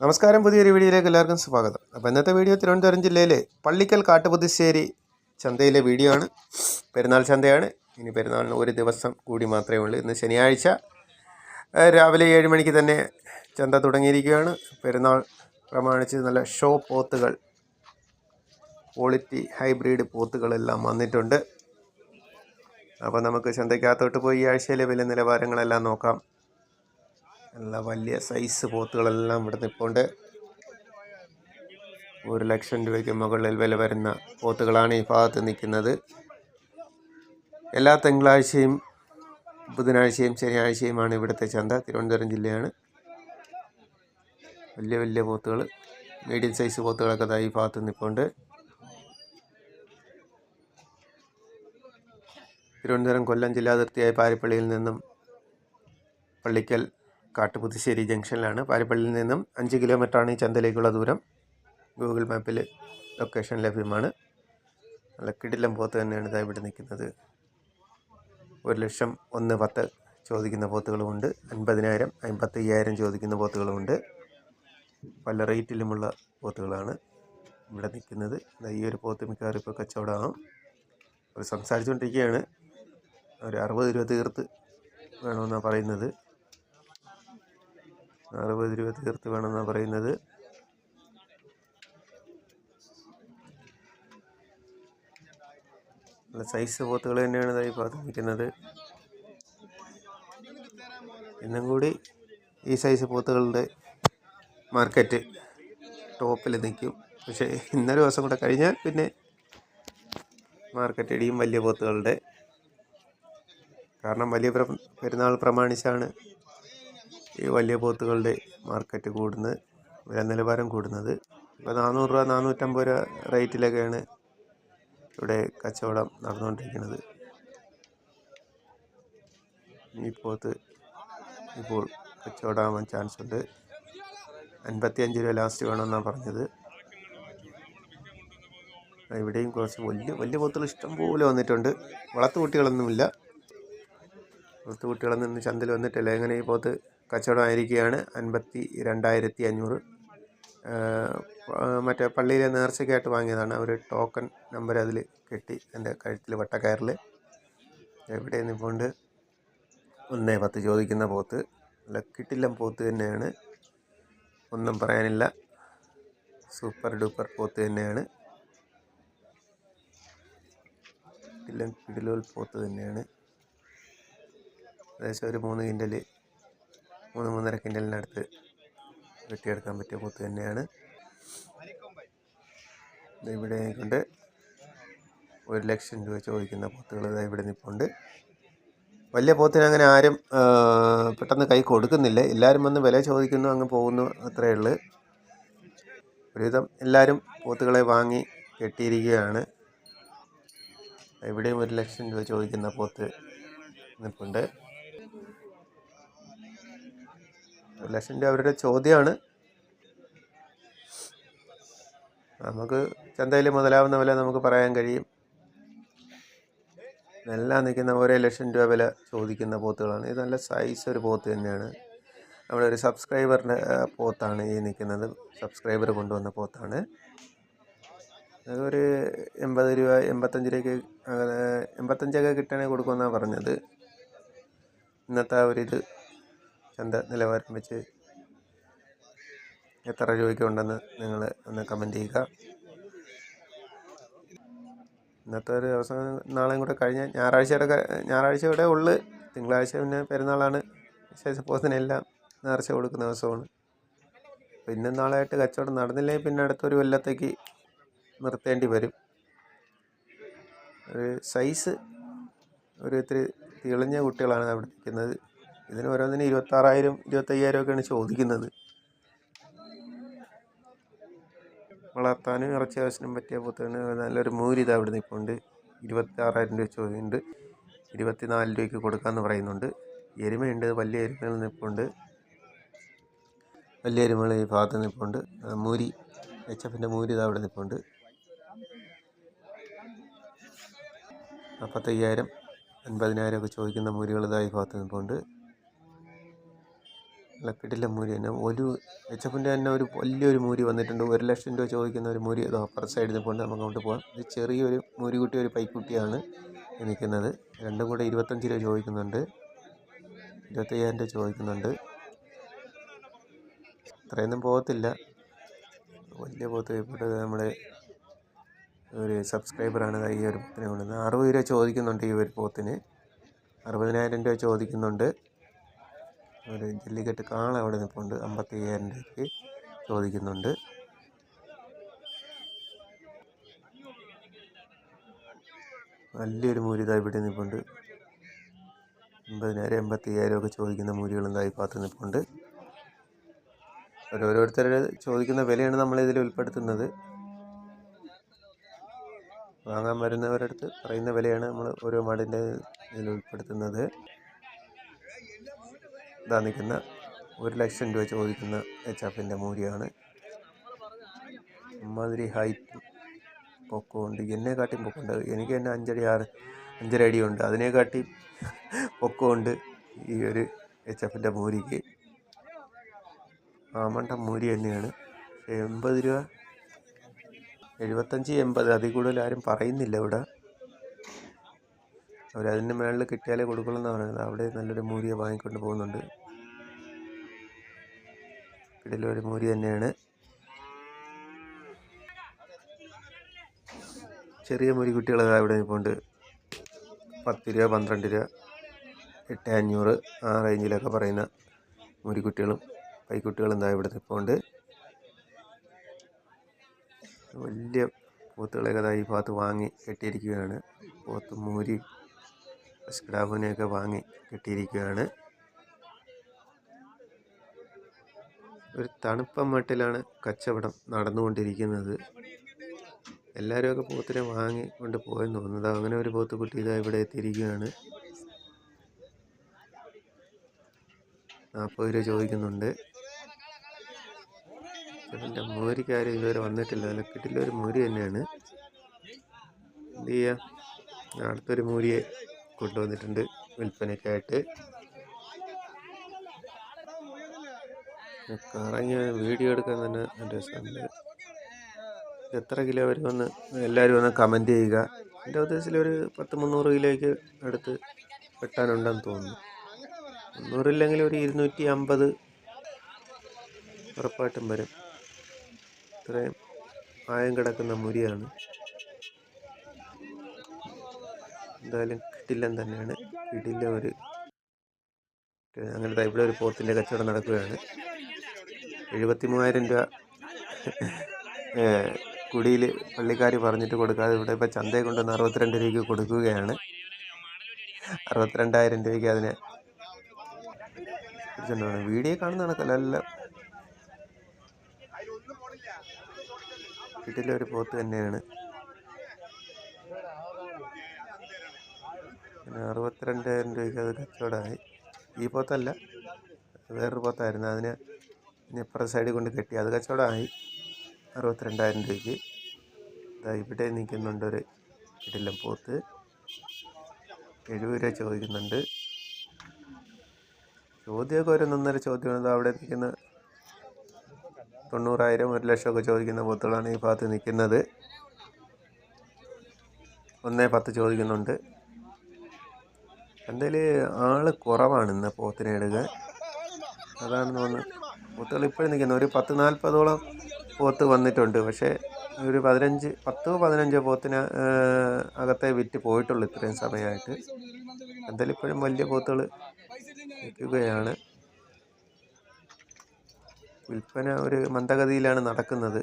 നമസ്കാരം, പുതിയൊരു വീഡിയോയിലേക്ക് എല്ലാവർക്കും സ്വാഗതം. അപ്പോൾ ഇന്നത്തെ വീഡിയോ തിരുവനന്തപുരം ജില്ലയിലെ പള്ളിക്കൽ കാട്ടുപുതുശ്ശേരി ചന്തയിലെ വീഡിയോ ആണ്. പെരുന്നാൾ ചന്തയാണ്. ഇനി പെരുന്നാളിന് ഒരു ദിവസം കൂടി മാത്രമേ ഉള്ളൂ. ഇന്ന് ശനിയാഴ്ച രാവിലെ 7 മണിക്ക് തന്നെ ചന്ത തുടങ്ങിയിരിക്കുകയാണ്. പെരുന്നാൾ പ്രമാണിച്ച് നല്ല ഷോ പോത്തുകൾ, ക്വാളിറ്റി ഹൈബ്രിഡ് പോത്തുകളെല്ലാം വന്നിട്ടുണ്ട്. അപ്പോൾ നമുക്ക് ചന്തയ്ക്കകത്തോട്ട് പോയി ഈ ആഴ്ചയിലെ വില നിലവാരങ്ങളെല്ലാം നോക്കാം. നല്ല വലിയ സൈസ് പോത്തുകളെല്ലാം ഇവിടെ നിൽപ്പുണ്ട്. 1 ലക്ഷം രൂപയ്ക്ക് മുകളിൽ വില വരുന്ന പോത്തുകളാണ് ഈ ഭാഗത്ത് നിൽക്കുന്നത്. എല്ലാ തിങ്കളാഴ്ചയും ബുധനാഴ്ചയും ശനിയാഴ്ചയുമാണ് ഇവിടുത്തെ ചന്ത. തിരുവനന്തപുരം ജില്ലയാണ്. വലിയ വലിയ പോത്തുകൾ, മീഡിയം സൈസ് പോത്തുകളൊക്കെ ഈ ഭാഗത്ത് നിൽപ്പുണ്ട്. തിരുവനന്തപുരം കൊല്ലം ജില്ലാതിർത്തിയായ പാരിപ്പള്ളിയിൽ നിന്നും പള്ളിക്കൽ കാട്ടുപുതുശ്ശേരി ജംഗ്ഷനിലാണ്. പാരിപ്പള്ളിയിൽ നിന്നും 5 കിലോമീറ്ററാണ് ഈ ചന്തയിലേക്കുള്ള ദൂരം. ഗൂഗിൾ മാപ്പിൽ ലൊക്കേഷൻ ലഭ്യമാണ്. നല്ല കിടിലം പോത്ത് തന്നെയാണ് ഇതാ ഇവിടെ നിൽക്കുന്നത്. 1,01,10 ചോദിക്കുന്ന പോത്തുകളുമുണ്ട്. 50,000, 55,000 ചോദിക്കുന്ന പോത്തുകളുമുണ്ട്. പല റേറ്റിലുമുള്ള പോത്തുകളാണ് ഇവിടെ നിൽക്കുന്നത്. ഈ ഒരു പോത്ത് മിക്കവാറും ഇപ്പോൾ കച്ചവടമാകും. അവർ സംസാരിച്ചുകൊണ്ടിരിക്കുകയാണ്. ഒരു 60 രൂപ തീർത്ത് വേണമെന്നാണ് പറയുന്നത്. 60 രൂപ തീർത്ത് വേണമെന്നാണ് പറയുന്നത്. നല്ല സൈസ് പോത്തുകൾ തന്നെയാണ് ഇതായി നിൽക്കുന്നത്. ഇന്നും കൂടി ഈ സൈസ് പോത്തുകളുടെ മാർക്കറ്റ് ടോപ്പിൽ നിൽക്കും. പക്ഷേ ഇന്നൊരു ദിവസം കൂടെ കഴിഞ്ഞാൽ പിന്നെ മാർക്കറ്റ് ഇടിയും വലിയ പോത്തുകളുടെ. കാരണം വലിയ പെരുന്നാൾ പ്രമാണിച്ചാണ് ഈ വലിയ പോത്തുകളുടെ മാർക്കറ്റ് കൂടുന്നത്, വില നിലവാരം കൂടുന്നത്. ഇപ്പോൾ 400 രൂപ 450 രൂപ റേറ്റിലൊക്കെയാണ് ഇവിടെ കച്ചവടം നടന്നുകൊണ്ടിരിക്കുന്നത്. ഈ പോത്ത് ഇപ്പോൾ കച്ചവടമാകാൻ ചാൻസ് ഉണ്ട്. 55 രൂപ ലാസ്റ്റ് വേണമെന്നാണ് പറഞ്ഞത്. ഇവിടെയും കുറച്ച് വലിയ വലിയ പോത്തുകൾ ഇഷ്ടം പോലെ വന്നിട്ടുണ്ട്. വളർത്തുകുട്ടികളൊന്നുമില്ല. വളർത്തുകുട്ടികളൊന്നും ഇന്ന് ചന്തയിൽ വന്നിട്ടില്ല. എങ്ങനെ ഈ പോത്ത് കച്ചവടമായിരിക്കുകയാണ്. 52,500. മറ്റേ പള്ളിയിലെ നേർച്ചയ്ക്കായിട്ട് വാങ്ങിയതാണ്. ഒരു ടോക്കൺ നമ്പർ അതിൽ കെട്ടി എൻ്റെ കഴുത്തിൽ വട്ടക്കയറിൽ. എവിടെ നിൽപ്പുണ്ട് 1,10 ചോദിക്കുന്ന പോത്ത്. നല്ല കിടിലം പോത്ത് തന്നെയാണ്, ഒന്നും പറയാനില്ല. സൂപ്പർ ഡൂപ്പർ പോത്ത് തന്നെയാണ്. കിടിലോൽ പോത്ത് തന്നെയാണ്. ഏകദേശം ഒരു 3 കിൻ്റൽ 3-3.5 കിൻ്റലിനടുത്ത് വെട്ടിയെടുക്കാൻ പറ്റിയ പോത്ത് തന്നെയാണ്. ഇവിടെ കൊണ്ട് 1 ലക്ഷം രൂപ ചോദിക്കുന്ന പോത്തുകൾ ഇവിടെ നിൽപ്പുണ്ട്. വലിയ പോത്തിന് അങ്ങനെ ആരും പെട്ടെന്ന് കൈ കൊടുക്കുന്നില്ല. എല്ലാവരും വന്ന് വില ചോദിക്കുന്നു, അങ്ങ് പോകുന്നു, അത്രയേ ഉള്ളൂ. ഒരുവിധം എല്ലാവരും പോത്തുകളെ വാങ്ങി കെട്ടിയിരിക്കുകയാണ്. ഇവിടെയും 1 ലക്ഷം രൂപ ചോദിക്കുന്ന പോത്ത് നിൽപ്പുണ്ട്. 1 ലക്ഷം രൂപ അവരുടെ ചോദ്യമാണ്. നമുക്ക് ചന്തയിൽ മുതലാവുന്ന വില നമുക്ക് പറയാൻ കഴിയും. എല്ലാം നിൽക്കുന്ന 1 ലക്ഷം രൂപ വില ചോദിക്കുന്ന പോത്തുകളാണ്. ഇത് നല്ല സൈസ് ഒരു പോത്ത് തന്നെയാണ്. നമ്മുടെ ഒരു സബ്സ്ക്രൈബറിൻ്റെ പോത്താണ് ഈ നിൽക്കുന്നത്. സബ്സ്ക്രൈബർ കൊണ്ടുവന്ന പോത്താണ്. അതൊരു 80 രൂപ 85 രൂപയ്ക്ക് 85ഒക്കെ കിട്ടണേ കൊടുക്കുമെന്നാണ് പറഞ്ഞത്. ഇന്നത്തെ ഒരിത് ചന്ത നിലവാരം വെച്ച് എത്ര രൂപയ്ക്കുണ്ടെന്ന് നിങ്ങൾ ഒന്ന് കമൻറ്റ് ചെയ്യുക. ഇന്നത്തെ ഒരു ദിവസം നാളെയും കൂടെ കഴിഞ്ഞാൽ ഞായറാഴ്ച ഇവിടെ ഉള്ളു. തിങ്കളാഴ്ച പിന്നെ പെരുന്നാളാണ്. പോത്തിനെല്ലാം നേർച്ച കൊടുക്കുന്ന ദിവസമാണ്. അപ്പോൾ ഇന്നും നാളെയായിട്ട് കച്ചവടം നടന്നില്ലെങ്കിൽ പിന്നെ അടുത്തൊരു കൊല്ലത്തേക്ക് നിർത്തേണ്ടി വരും. ഒരു സൈസ് ഒരു ഇത്തിരി തിളഞ്ഞ കുട്ടികളാണ് അവിടെ നിൽക്കുന്നത്. ഇതിന് ഓരോന്നിന് 26,000 25,000 ഒക്കെയാണ് ചോദിക്കുന്നത്. വളർത്താനും ഇറച്ചി ആവശ്യത്തിനും പറ്റിയ പോത്താണ്. നല്ലൊരു മൂരിത അവിടെ നിൽപ്പുണ്ട്. 26,000 രൂപ ചോദിക്കുന്നുണ്ട്. 24 രൂപയ്ക്ക് കൊടുക്കാമെന്ന് പറയുന്നുണ്ട്. എരുമയുണ്ട്, വലിയ എരുമകൾ നിൽപ്പുണ്ട്. വലിയ എരുമകൾ ഈ ഭാഗത്ത് നിൽപ്പുണ്ട്. മൂരി HF മൂരി അവിടെ നിൽപ്പുണ്ട്. 45,000 50,000 ഒക്കെ ചോദിക്കുന്ന മൂരികൾ ഇതായി ഭാഗത്ത് നിൽപ്പുണ്ട്. നല്ല കിടിലൻ മൂരി തന്നെ. ഒരു എച്ചപ്പിൻ്റെ തന്നെ ഒരു വലിയൊരു മൂരി വന്നിട്ടുണ്ട്. 1,00,000 രൂപ ചോദിക്കുന്ന ഒരു മൂരി ഇത് അപ്പുറ സൈഡിൽ നിൽപ്പുണ്ട്. നമുക്ക് അങ്ങോട്ട് പോകാം. ഇത് ചെറിയൊരു മൂരിക്കുട്ടി, ഒരു പൈക്കുട്ടിയാണ് നിൽക്കുന്നത്. രണ്ടും കൂടെ 25 രൂപ ചോദിക്കുന്നുണ്ട്. 25,000 രൂപ ചോദിക്കുന്നുണ്ട്. അത്രയൊന്നും പോകത്തില്ല. വലിയ പോത്ത് ഇവിടെ നമ്മുടെ ഒരു സബ്സ്ക്രൈബറാണ് ഈ ഒരു പോത്തിനെ കൊണ്ടുവന്നത്. 60 രൂപ ചോദിക്കുന്നുണ്ട് ഈ ഒരു പോത്തിന്. 60,000 രൂപ ചോദിക്കുന്നുണ്ട്. ഒരു ജല്ലിക്കെട്ട് കാള അവിടെ നിൽപ്പുണ്ട്. 55,000 രൂപയ്ക്ക് ചോദിക്കുന്നുണ്ട്. വലിയൊരു മൂരി ഇതായി ഇവിടെ നിൽപ്പുണ്ട്. 50,000 85,000 ഒക്കെ ചോദിക്കുന്ന മൂരികളും ഇതായി ഭാഗത്ത് നിൽപ്പുണ്ട്. ഓരോരുത്തരുടെ ചോദിക്കുന്ന വിലയാണ് നമ്മളിതിൽ ഉൾപ്പെടുത്തുന്നത്. വാങ്ങാൻ വരുന്നവരുടെ അടുത്ത് പറയുന്ന വിലയാണ് നമ്മൾ ഓരോ മാടിൻ്റെ ഇതിൽ ഉൾപ്പെടുത്തുന്നത്. ഇതാ നിൽക്കുന്ന 1,00,000 രൂപ ചോദിക്കുന്ന എച്ചാപ്പിൻ്റെ മൂരിയാണ്. അമ്മാതിരി ഹൈറ്റ് പൊക്കമുണ്ട്. എന്നെക്കാട്ടിയും പൊക്കമുണ്ട്. എനിക്ക് തന്നെ 5 അടിയുണ്ട്. അതിനെക്കാട്ടി പൊക്കമുണ്ട് ഈ ഒരു എച്ചപ്പിൻ്റെ മൂരിക്ക്. ആമണ്ട മൂരി തന്നെയാണ്. 80 രൂപ 75 80 അതിൽ കൂടുതൽ ആരും പറയുന്നില്ല ഇവിടെ. അവരതിൻ്റെ മേളിൽ കിട്ടിയാലേ കൊടുക്കുള്ളൂ എന്നാണ് പറയുന്നത്. അവിടെ നല്ലൊരു മൂരിയെ വാങ്ങിക്കൊണ്ട് പോകുന്നുണ്ട്. ഇതിലൊരു മൂരി തന്നെയാണ്. ചെറിയ മൂരി കുട്ടികൾ ഇവിടെ നിൽപ്പുണ്ട്. 10 രൂപ 12 രൂപ 8,500 ആ റേഞ്ചിലൊക്കെ പറയുന്ന മൂരിക്കുട്ടികളും പൈക്കുട്ടികളും എന്താ ഇവിടെ നിൽപ്പുണ്ട്. വലിയ പോത്തുകളൊക്കെ ഈ ഭാഗത്ത് വാങ്ങി കെട്ടിയിരിക്കുകയാണ്. പോത്തും മൂരി കിടാവിനെയൊക്കെ വാങ്ങി കെട്ടിയിരിക്കുകയാണ്. ഒരു തണുപ്പ മട്ടിലാണ് കച്ചവടം നടന്നുകൊണ്ടിരിക്കുന്നത്. എല്ലാവരും ഒക്കെ പോത്തിനെ വാങ്ങി കൊണ്ട് പോയെന്ന് തോന്നുന്നത്. അങ്ങനെ ഒരു പോത്തുകുട്ടി ഇതാ ഇവിടെ എത്തിയിരിക്കുകയാണ്. 40 രൂപ ചോദിക്കുന്നുണ്ട്. ഇതിൻ്റെ മൂരിക്കാരും ഇതുവരെ വന്നിട്ടില്ല. നല്ല കിട്ടിലൊരു മൂരി തന്നെയാണ്. എന്ത് ചെയ്യാം, അടുത്തൊരു മൂരിയെ കൊണ്ടുവന്നിട്ടുണ്ട് വിൽപ്പനയ്ക്കായിട്ട്. കറങ്ങി വീഡിയോ എടുക്കാൻ തന്നെ രസമുണ്ട്. എത്ര കിലോ വരുമെന്ന് എല്ലാവരും ഒന്ന് കമൻറ്റ് ചെയ്യുക. എൻ്റെ ഉദ്ദേശത്തിൽ ഒരു 10-300 കിലോയ്ക്ക് അടുത്ത് വെട്ടാനുണ്ടെന്ന് തോന്നുന്നു. 300 ഇല്ലെങ്കിൽ ഒരു 250 ഉറപ്പായിട്ടും വരും. ഇത്രയും ആയം കിടക്കുന്ന മുരിയാണ്. എന്തായാലും കിടിലൻ തന്നെയാണ്. കിടില ഒരു അങ്ങനത്തെ ഇവിടെ ഒരു പോത്തിൻ്റെ കച്ചവടം നടക്കുകയാണ്. 73,000 രൂപ കുടിയിൽ പള്ളിക്കാർ പറഞ്ഞിട്ട് കൊടുക്കാതെ ഇവിടെ ഇപ്പോൾ ചന്തയെ കൊണ്ടുവന്ന് 62 രൂപയ്ക്ക് കൊടുക്കുകയാണ്. 62,000 രൂപയ്ക്ക് അതിനെ പിടിച്ചുകൊണ്ടാണ്. വീഡിയോ കാണുന്ന കണക്കല്ല, എല്ലാം വീട്ടിലൊരു പോത്ത് തന്നെയാണ്. പിന്നെ 62,000 രൂപയ്ക്ക് അത് കച്ചവടമായി. ഈ പോത്തല്ല, വേറൊരു പോത്തായിരുന്നു. അതിനെ ഇപ്പുറത്തെ സൈഡിൽ കൊണ്ട് കെട്ടി, അത് കച്ചവടമായി 62,000 രൂപയ്ക്ക്. ഇവിടെ നിൽക്കുന്നുണ്ടൊരു കിടിലൻ പോത്ത്. 70 രൂപ ചോദിക്കുന്നുണ്ട്. ചോദ്യമൊക്കെ ഒരു 1.5 ചോദ്യമാണ്. അവിടെ നിൽക്കുന്ന 90,000 1,00,000 ഒക്കെ ചോദിക്കുന്ന പോത്തുകളാണ് ഈ ഭാഗത്ത് നിൽക്കുന്നത്. 1.10 ചോദിക്കുന്നുണ്ട്. എന്തായാലും ആൾ കുറവാണ് ഇന്ന് പോത്തിനെ എടുക്കാൻ. അതാണെന്ന് തോന്നുന്നു. പോത്തുകൾ ഇപ്പോഴും നിൽക്കുന്നത് ഒരു 10-40ഓളം പോത്ത് വന്നിട്ടുണ്ട്. പക്ഷേ ഒരു 10-15 പോത്തിന് അകത്തെ വിറ്റ് പോയിട്ടുള്ളൂ ഇത്രയും സമയമായിട്ട്. എന്തായാലും ഇപ്പോഴും വലിയ പോത്തുകൾ നിൽക്കുകയാണ്. വിൽപ്പന ഒരു മന്ദഗതിയിലാണ് നടക്കുന്നത്.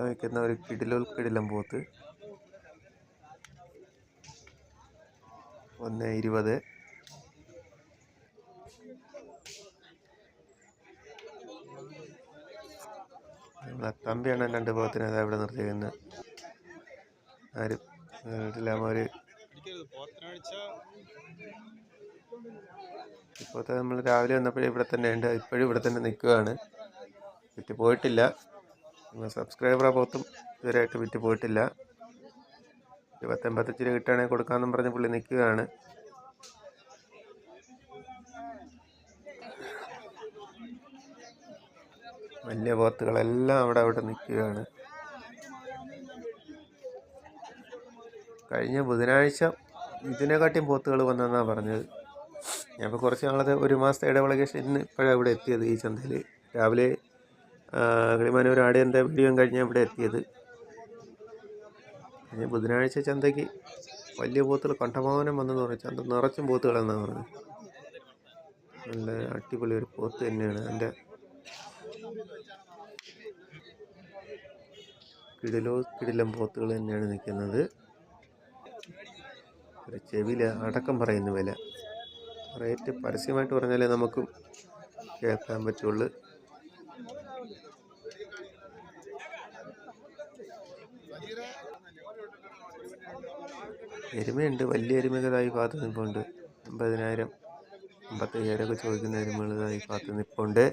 വയ്ക്കുന്ന ഒരു കിടിലം പോത്ത് 1.20. തമ്പിയാണ് 2 പോത്തിനെ അതാ ഇവിടെ നിർത്തിയിരിക്കുന്നത്. ആരും ഒരു ഇപ്പോഴത്തെ നമ്മൾ രാവിലെ വന്നപ്പോഴേ ഇവിടെ തന്നെ ഉണ്ട്. ഇപ്പോഴും ഇവിടെ തന്നെ നിൽക്കുകയാണ്. വിറ്റ് പോയിട്ടില്ല. സബ്സ്ക്രൈബറെ പോത്തും ഇതുവരെയായിട്ട് വിറ്റ് പോയിട്ടില്ല. 185 രൂപ കിട്ടുകയാണെങ്കിൽ കൊടുക്കാമെന്നും പറഞ്ഞ് പുള്ളി നിൽക്കുകയാണ്. വലിയ പോത്തുകളെല്ലാം അവിടെ നിൽക്കുകയാണ്. കഴിഞ്ഞ ബുധനാഴ്ച ഇതിനെക്കാട്ടിയും പോത്തുകൾ വന്നെന്നാണ് പറഞ്ഞത്. ഞാനിപ്പോൾ കുറച്ച് നാളത്തെ 1 മാസത്തെ ഇടവേളയ്ക്ക് ശേഷം ഇന്ന് ഇപ്പോഴാണ് ഇവിടെ എത്തിയത്. ഈ ചന്തയിൽ രാവിലെ കിളിമാനൂർ ആടിയൻ്റെ വീഡിയോ കഴിഞ്ഞാൽ ഇവിടെ എത്തിയത്. കഴിഞ്ഞ ബുധനാഴ്ച ചന്തയ്ക്ക് വലിയ പോത്തുകൾ കണ്ടമാനം വന്നെന്ന് പറഞ്ഞു. ചന്ത നിറച്ചും പോത്തുകളെന്നാണ് പറഞ്ഞത്. നല്ല അടിപൊളി ഒരു പോത്ത് തന്നെയാണ്. എൻ്റെ കിടിലം പോത്തുകൾ തന്നെയാണ് നിൽക്കുന്നത്. ഒരു ചെവിയിൽ അടക്കം പറയുന്ന വില റേറ്റ് പരസ്യമായിട്ട് പറഞ്ഞാലേ നമുക്കും കേൾക്കാൻ പറ്റുള്ളൂ. എരുമയുണ്ട്, വലിയ എരുമകളായി കാത്തു നിൽപ്പുണ്ട്. 50,000 55,000 ഒക്കെ ചോദിക്കുന്ന എരുമകളായി കാത്തു നിൽപ്പുണ്ട്.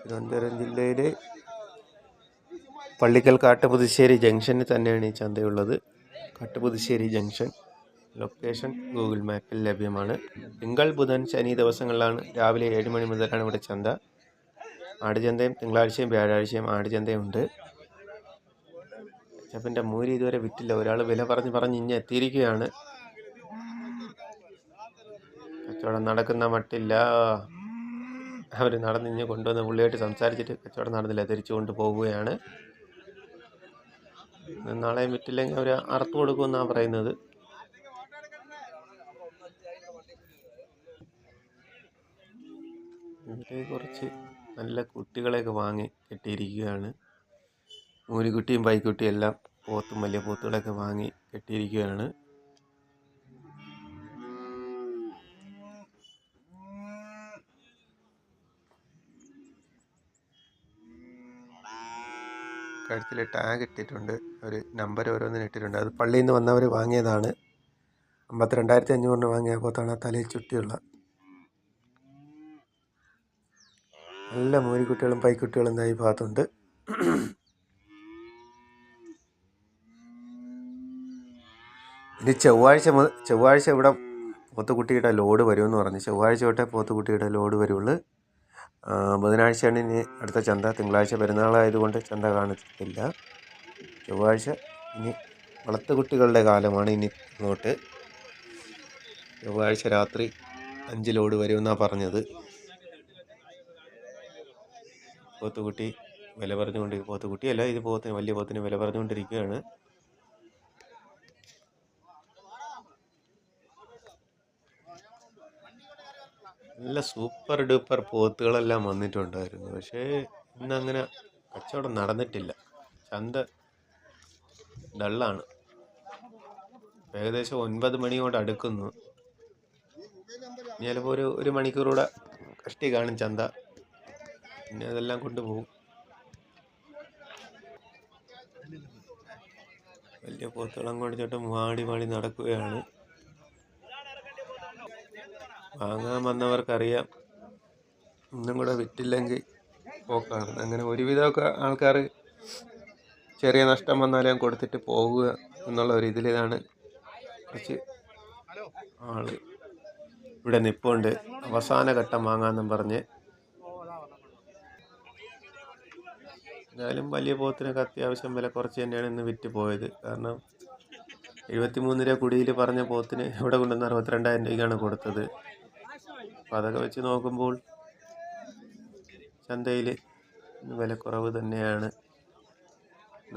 തിരുവനന്തപുരം ജില്ലയിലെ പള്ളിക്കൽ കാട്ടുപുതുശ്ശേരി ജംഗ്ഷനിൽ തന്നെയാണ് ഈ ചന്തയുള്ളത്. കാട്ടുപുതുശ്ശേരി ജംഗ്ഷൻ ലൊക്കേഷൻ ഗൂഗിൾ മാപ്പിൽ ലഭ്യമാണ്. തിങ്കൾ, ബുധൻ, ശനി ദിവസങ്ങളിലാണ് രാവിലെ 7 മണി മുതലാണ് ഇവിടെ ചന്ത. ആടുചന്തയും തിങ്കളാഴ്ചയും വ്യാഴാഴ്ചയും ആടുചന്തയുണ്ട്. ചപ്പൻ്റെ മൂരി ഇതുവരെ വിറ്റില്ല. ഒരാൾ വില പറഞ്ഞ് ഇഞ്ഞ് എത്തിയിരിക്കുകയാണ്. കച്ചവടം നടക്കുന്ന മട്ടില്ല. അവർ നടന്നിഞ്ഞ് കൊണ്ടുവന്ന പുള്ളിയായിട്ട് സംസാരിച്ചിട്ട് കച്ചവടം നടന്നില്ല, തിരിച്ചു കൊണ്ടുപോവുകയാണ്. നാളെയും വിറ്റില്ലെങ്കിൽ അവർ അറുത്തു കൊടുക്കുമെന്നാണ് പറയുന്നത്. ഇവിടെ കുറച്ച് നല്ല കുട്ടികളെയൊക്കെ വാങ്ങി കെട്ടിയിരിക്കുകയാണ്. മൂരിക്കുട്ടിയും പൈക്കുട്ടിയും എല്ലാം പോത്തും വലിയ പോത്തുകളൊക്കെ വാങ്ങി കെട്ടിയിരിക്കുകയാണ്. കഴുത്തിൽ ടാഗ് ഇട്ടിട്ടുണ്ട്, ഒരു നമ്പർ ഓരോന്നിന് ഇട്ടിട്ടുണ്ട്. അത് പള്ളിയിൽ നിന്ന് വന്നവർ വാങ്ങിയതാണ്. 52,500 വാങ്ങിയ പോത്താണ്. തലയിൽ ചുറ്റിയുള്ള നല്ല മൂരിക്കുട്ടികളും പൈക്കുട്ടികളും ഈ ഭാഗത്തുണ്ട്. ഇനി ചൊവ്വാഴ്ച ഇവിടെ പോത്തുകുട്ടിയുടെ ലോഡ് വരുമെന്ന് പറഞ്ഞു. ചൊവ്വാഴ്ച തൊട്ടേ പോത്തുകുട്ടിയുടെ ലോഡ് വരുള്ളൂ. ബുധനാഴ്ചയാണ് ഇനി അടുത്ത ചന്ത. തിങ്കളാഴ്ച പെരുന്നാളായതുകൊണ്ട് ചന്ത കാണത്തില്ല. ചൊവ്വാഴ്ച ഇനി വളർത്തുകുട്ടികളുടെ കാലമാണ്. ഇനി ഇങ്ങോട്ട് ചൊവ്വാഴ്ച രാത്രി 5 ലോഡ് വരുമെന്നാണ് പറഞ്ഞത്. പോത്തുകുട്ടി വില പോത്തുകുട്ടിയല്ല, ഇത് വലിയ പോത്തിന് വില പറഞ്ഞുകൊണ്ടിരിക്കുകയാണ്. നല്ല സൂപ്പർ ഡൂപ്പർ പോത്തുകളെല്ലാം വന്നിട്ടുണ്ടായിരുന്നു. പക്ഷേ ഇന്നങ്ങനെ കച്ചവടം നടന്നിട്ടില്ല. ചന്ത ഡള്ളാണ്. ഏകദേശം 9 മണിയോട് അടുക്കുന്നു. ചിലപ്പോൾ ഒരു മണിക്കൂറൂടെ കഷ്ടി കാണും ചന്ത. പിന്നെ അതെല്ലാം കൊണ്ടുപോകും. വലിയ പോത്തുകൾ അങ്ങോട്ട് ചോട്ട് മാടി നടക്കുകയാണ്. വാങ്ങാൻ വന്നവർക്കറിയാം ഒന്നും കൂടെ വിറ്റില്ലെങ്കിൽ പോക്കാണ്. അങ്ങനെ ഒരുവിധമൊക്കെ ആൾക്കാർ ചെറിയ നഷ്ടം വന്നാലും കൊടുത്തിട്ട് പോകുക എന്നുള്ള ഒരു ഇതിലാണ്. കുറച്ച് ആൾ ഇവിടെ നിൽപ്പുണ്ട്. അവസാന ഘട്ടം വാങ്ങാമെന്നും പറഞ്ഞ്. എന്നാലും വലിയ പോത്തിനൊക്കെ അത്യാവശ്യം വില കുറച്ച് തന്നെയാണ് ഇന്ന് വിറ്റ് പോയത്. കാരണം 73 രൂപ കുടിയിൽ പറഞ്ഞ പോത്തിന് ഇവിടെ കൊണ്ടുവന്ന് 62,000 രൂപയ്ക്കാണ് കൊടുത്തത്. അപ്പോൾ അതൊക്കെ വെച്ച് നോക്കുമ്പോൾ ചന്തയിൽ വിലക്കുറവ് തന്നെയാണ്.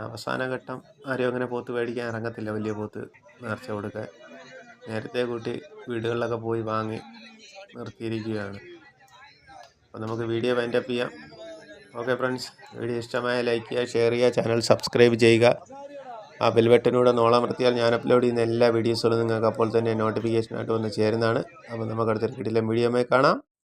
അവസാന ഘട്ടം ആരും അങ്ങനെ പോത്ത് മേടിക്കാൻ ഇറങ്ങത്തില്ല. വലിയ പോത്ത് നേർച്ച കൊടുക്കാൻ നേരത്തെ കൂട്ടി വീടുകളിലൊക്കെ പോയി വാങ്ങി നിർത്തിയിരിക്കുകയാണ്. അപ്പോൾ നമുക്ക് വീഡിയോ വൈൻഡപ്പ് ചെയ്യാം. ഓക്കെ ഫ്രണ്ട്സ്, വീഡിയോ ഇഷ്ടമായ ലൈക്ക് ചെയ്യുക, ഷെയർ ചെയ്യുക, ചാനൽ സബ്സ്ക്രൈബ് ചെയ്യുക. ആ ബെൽ ബട്ടനൂടെ നോളമർത്തിയാൽ ഞാൻ അപ്ലോഡ് ചെയ്യുന്ന എല്ലാ വീഡിയോസുകളും നിങ്ങൾക്ക് അപ്പോൾ തന്നെ നോട്ടിഫിക്കേഷനായിട്ട് വന്ന് ചേരുന്നതാണ്. അപ്പോൾ നമുക്ക് അടുത്തൊരു കിടിലൻ വീഡിയോയുമായി കാണാം.